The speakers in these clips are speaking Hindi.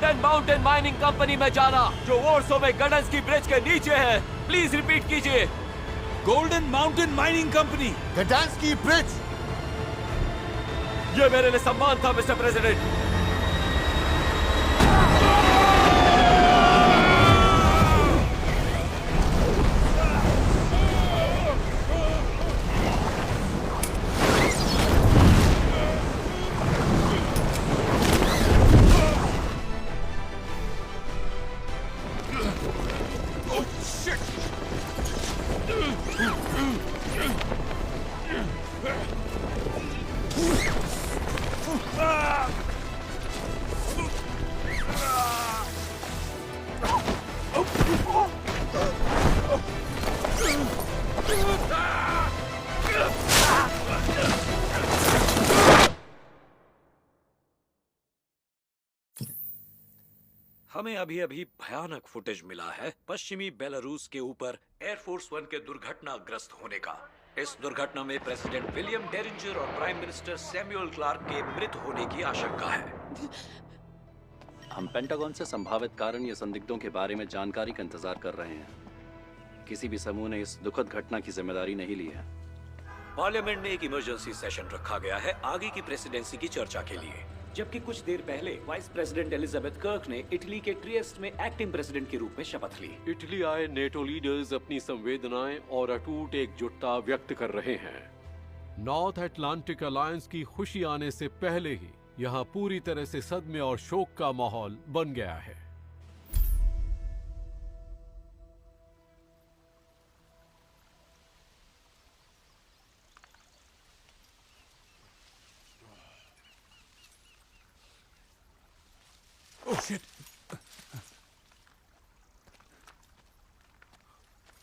गोल्डन माउंटेन माइनिंग कंपनी में जाना जो वॉर्सो में गडंस्की ब्रिज के नीचे है। प्लीज रिपीट कीजिए। Golden mountain mining company, Gdanski bridge. ये मेरे लिए सम्मान था मिस्टर प्रेसिडेंट। हमें अभी अभी भयानक फुटेज मिला है पश्चिमी बेलारूस के ऊपर एयरफोर्स वन के दुर्घटनाग्रस्त होने का। इस दुर्घटना में प्रेसिडेंट विलियम डेरिंजर और प्राइम मिनिस्टर सैमुअल क्लार्क के मृत होने की आशंका है। हम पेंटागन से संभावित कारण या संदिग्धों के बारे में जानकारी का इंतजार कर रहे हैं। किसी भी समूह ने इस दुखद घटना की जिम्मेदारी नहीं ली है। पार्लियामेंट में एक इमरजेंसी सेशन रखा गया है आगे की प्रेसिडेंसी की चर्चा के लिए, जबकि कुछ देर पहले वाइस प्रेसिडेंट एलिजाबेथ कर्क ने इटली के ट्रिएस्ट में एक्टिंग प्रेसिडेंट के रूप में शपथ ली। इटली आए नेटो लीडर्स अपनी संवेदनाएं और अटूट एकजुटता व्यक्त कर रहे हैं। नॉर्थ अटलांटिक अलायंस की खुशी आने से पहले ही यहाँ पूरी तरह से सदमे और शोक का माहौल बन गया है।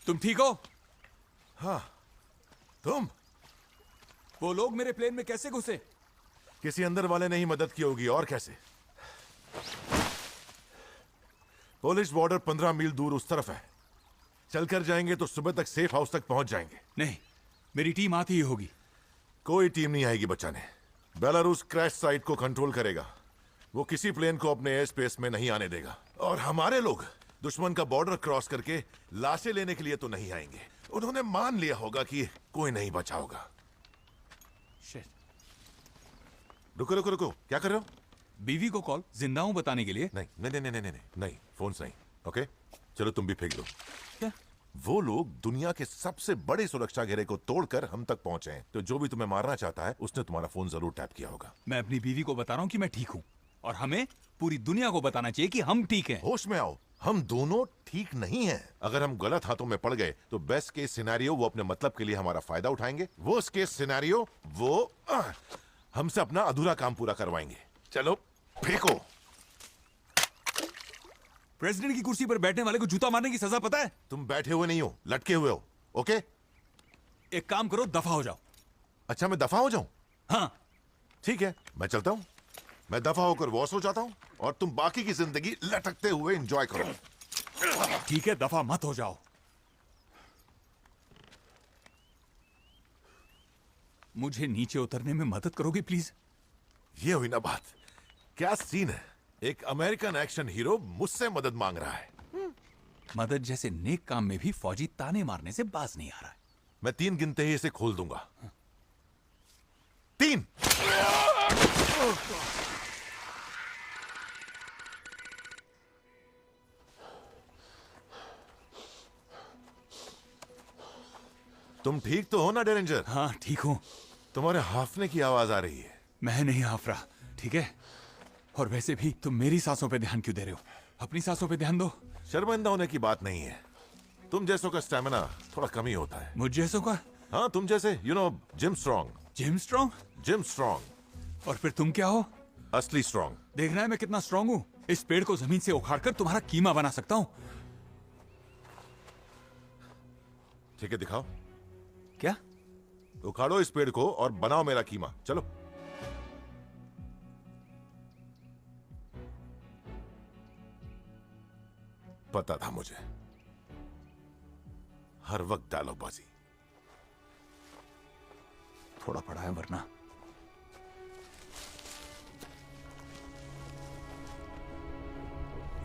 तुम ठीक हो? हाँ, तुम? वो लोग मेरे प्लेन में कैसे घुसे? किसी अंदर वाले ने ही मदद की होगी, और कैसे? पोलिश बॉर्डर 15 मील दूर उस तरफ है। चलकर जाएंगे तो सुबह तक सेफ हाउस तक पहुंच जाएंगे। नहीं, मेरी टीम आती ही होगी। कोई टीम नहीं आएगी बचाने। बेलारूस क्रैश साइट को कंट्रोल करेगा। वो किसी प्लेन को अपने एयर स्पेस में नहीं आने देगा। और हमारे लोग दुश्मन का बॉर्डर क्रॉस करके लाशें लेने के लिए तो नहीं आएंगे। उन्होंने मान लिया होगा कि कोई नहीं बचा होगा। रुको रुको रुको, क्या कर रहे हो? बीवी को कॉल, जिंदा हूं बताने के लिए। नहीं नहीं नहीं नहीं नहीं नहीं, नहीं फोन नहीं। ओके चलो तुम भी फेंक दो। क्या? वो लोग दुनिया के सबसे बड़े सुरक्षा घेरे को तोड़कर हम तक पहुंचे हैं, तो जो भी तुम्हें मारना चाहता है उसने तुम्हारा फोन जरूर टैप किया होगा। मैं अपनी बीवी को बता रहा हूं कि मैं ठीक हूं, और हमें पूरी दुनिया को बताना चाहिए कि हम ठीक हैं। होश में आओ, हम दोनों ठीक नहीं हैं। अगर हम गलत हाथों में पड़ गए तो बेस्ट केस सिनेरियो वो अपने मतलब के लिए हमारा फायदा उठाएंगे। वर्स्ट केस सिनेरियो वो हमसे अपना अधूरा काम पूरा करवाएंगे। चलो फेंको। प्रेसिडेंट की कुर्सी पर बैठने वाले को जूता मारने की सजा पता है? तुम बैठे हुए नहीं हो, लटके हुए हो। ओके, एक काम करो, दफा हो जाओ। अच्छा मैं दफा हो जाऊं? हाँ ठीक है, मैं चलता हूं। मैं दफा होकर वॉर्सो हो जाता हूं और तुम बाकी की जिंदगी लटकते हुए एंजॉय करो। ठीक है, दफा मत हो जाओ। मुझे नीचे उतरने में मदद करोगे प्लीज? ये हुई ना बात। क्या सीन है, एक अमेरिकन एक्शन हीरो मुझसे मदद मांग रहा है। मदद जैसे नेक काम में भी फौजी ताने मारने से बाज नहीं आ रहा है। मैं 3 गिनते ही इसे खोल दूंगा। 3। तुम ठीक तो हो ना डेरेंजर? हाँ ठीक हूं। तुम्हारे हाफने की आवाज आ रही है। मैं नहीं हाफ रहा, ठीक है? और वैसे भी तुम मेरी सांसों पे ध्यान क्यों दे रहे हो? अपनी सांसों पे ध्यान दो। शर्मिंदा होने की बात नहीं है। तुम जैसों का स्टैमिना थोड़ा कम ही होता है। मुझ जैसों का? हाँ तुम जैसे, gym strong. Gym strong? Gym strong. और फिर तुम क्या हो? असली स्ट्रॉन्ग। देखना है मैं कितना स्ट्रॉन्ग हूं। इस पेड़ को जमीन से उखाड़कर तुम्हारा कीमा बना सकता हूं। ठीक है, दिखाओ। क्या? उखाड़ो इस पेड़ को और बनाओ मेरा कीमा। चलो। पता था मुझे, हर वक्त डायलॉगबाजी। थोड़ा पड़ा है वरना।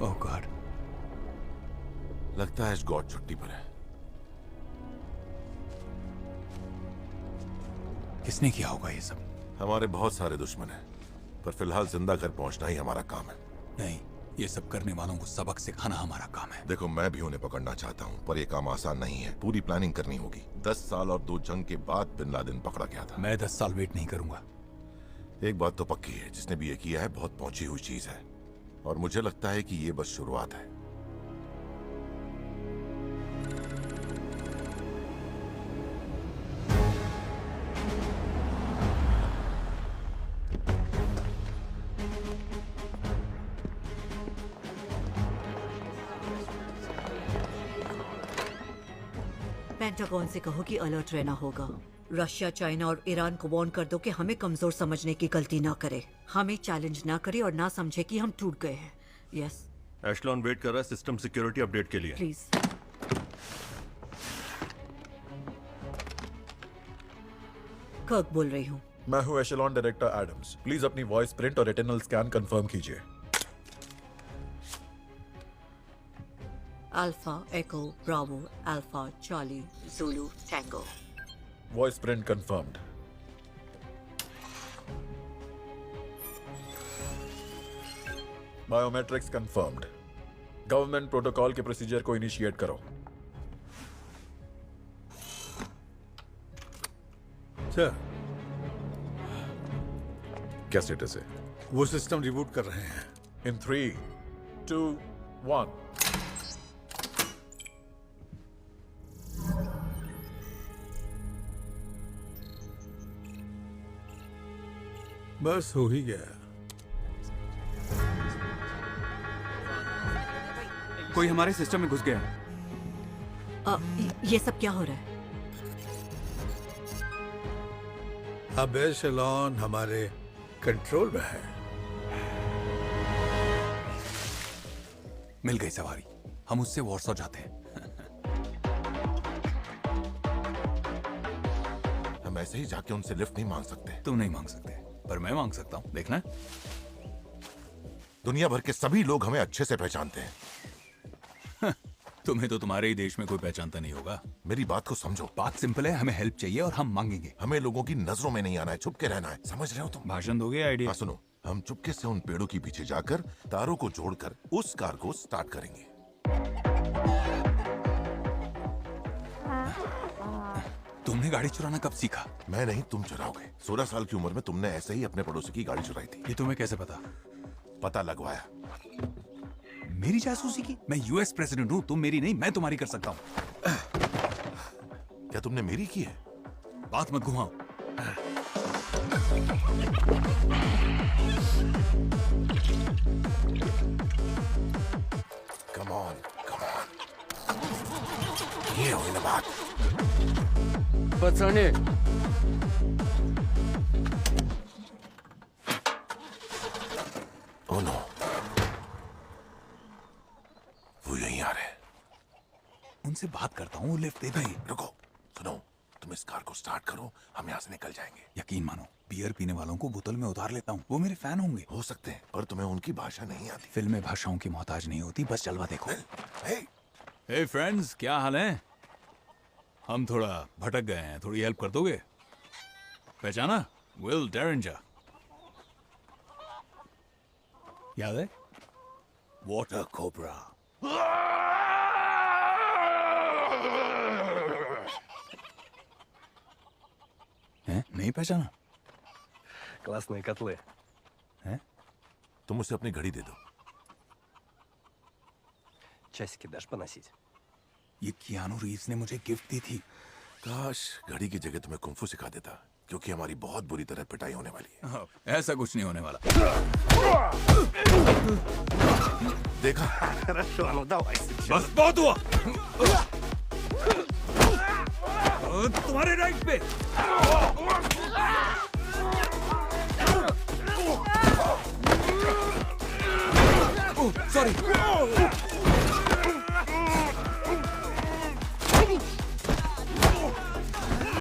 ओह गॉड, लगता है इस गॉड छुट्टी पर है। किसने किया होगा ये सब? हमारे बहुत सारे दुश्मन हैं, पर फिलहाल जिंदा घर पहुंचना ही हमारा काम है। नहीं, ये सब करने वालों को सबक सिखाना हमारा काम है। देखो, मैं भी उन्हें पकड़ना चाहता हूं, पर यह काम आसान नहीं है। पूरी प्लानिंग करनी होगी। 10 साल और 2 जंग के बाद बिन लादेन पकड़ा गया था। मैं 10 साल वेट नहीं करूंगा। एक बात तो पक्की है, जिसने भी ये किया है बहुत पहुंची हुई चीज है, और मुझे लगता है कि ये बस शुरुआत है। पेंटागन से कहो कि अलर्ट रहना होगा। रशिया, चाइना और ईरान को वार्न कर दो कि हमें कमजोर समझने की गलती ना करे, हमें चैलेंज ना करे और ना समझे कि हम टूट गए हैं। यस एशलॉन वेट कर रहा है सिस्टम सिक्योरिटी अपडेट के लिए। प्लीज। कर्क बोल रही हूँ। मैं हूँ एशेलॉन डायरेक्टर एडम्स। प्लीज अपनी वॉइस प्रिंट और रेटिनल स्कैन कंफर्म कीजिए। Alpha echo bravo alpha charlie zulu tango. Voice print confirmed. Biometrics confirmed. Government protocol के प्रोसीजर को इनिशिएट करो। सर, क्या स्टेटस है? वो सिस्टम रिबूट कर रहे हैं। इन 3, 2, 1। बस हो ही गया। कोई हमारे सिस्टम में घुस गया। ये सब क्या हो रहा है? अब एशेलॉन हमारे कंट्रोल में है। मिल गई सवारी, हम उससे वॉर्सो जाते हैं। हम ऐसे ही जाके उनसे लिफ्ट नहीं मांग सकते। तुम नहीं मांग सकते, पर मैं मांग सकता हूं। देखना, दुनिया भर के सभी लोग हमें अच्छे से पहचानते हैं। तुम्हें तो तुम्हारे ही देश में कोई पहचानता नहीं होगा। मेरी बात को समझो। बात सिंपल है, हमें हेल्प चाहिए और हम मांगेंगे। हमें लोगों की नजरों में नहीं आना है, छुप के रहना है। समझ रहे हो तुम? भाषण दोगे? आइडिया? हाँ, सुनो, हम चुपके से उन पेड़ों के पीछे जाकर तारों को जोड़कर उस कार को स्टार्ट करेंगे। तुमने गाड़ी चुराना कब सीखा? मैं नहीं, तुम चुराओगे। 16 साल की उम्र में तुमने ऐसे ही अपने पड़ोसी की गाड़ी चुराई थी। ये तुम्हें कैसे पता? पता लगवाया। मेरी जासूसी की? मैं यूएस प्रेसिडेंट हूं, तुम मेरी नहीं, मैं तुम्हारी कर सकता हूं। क्या तुमने मेरी की है? बात मत घुमाओ। Come on, come on. ये हुई ना बात। पचाने ओह नो, वो यहीं आ रहे हैं। उनसे बात करता हूँ, वो लिफ्ट दे देंगे। रुको, सुनो, तुम इस कार को स्टार्ट करो, हम यहाँ से निकल जाएंगे। यकीन मानो, बियर पीने वालों को बोतल में उतार लेता हूँ। वो मेरे फैन होंगे। हो सकते हैं, पर तुम्हें उनकी भाषा नहीं आती। फिल्में भाषाओं की मोहताज नहीं होती, बस जलवा देखो। हे, हे फ्रेंड्स, क्या हाल है? हम थोड़ा भटक गए हैं, थोड़ी हेल्प कर दोगे? पहचाना? विल डेरिंजर। याद है? Water cobra. हैं? नहीं पहचाना? Классные котлы. हैं? तुम उसे अपनी घड़ी दे दो। Часики дашь поносить? ये कियानू रीव्स ने मुझे गिफ्ट दी थी। काश घड़ी की जगह तुम्हें कुंफू सिखा देता, क्योंकि हमारी बहुत बुरी तरह पिटाई होने वाली है। ऐसा कुछ नहीं होने वाला। देखा? Хорошо, ну давай. बस बहुत हुआ। तुम्हारे राइट पे। सॉरी।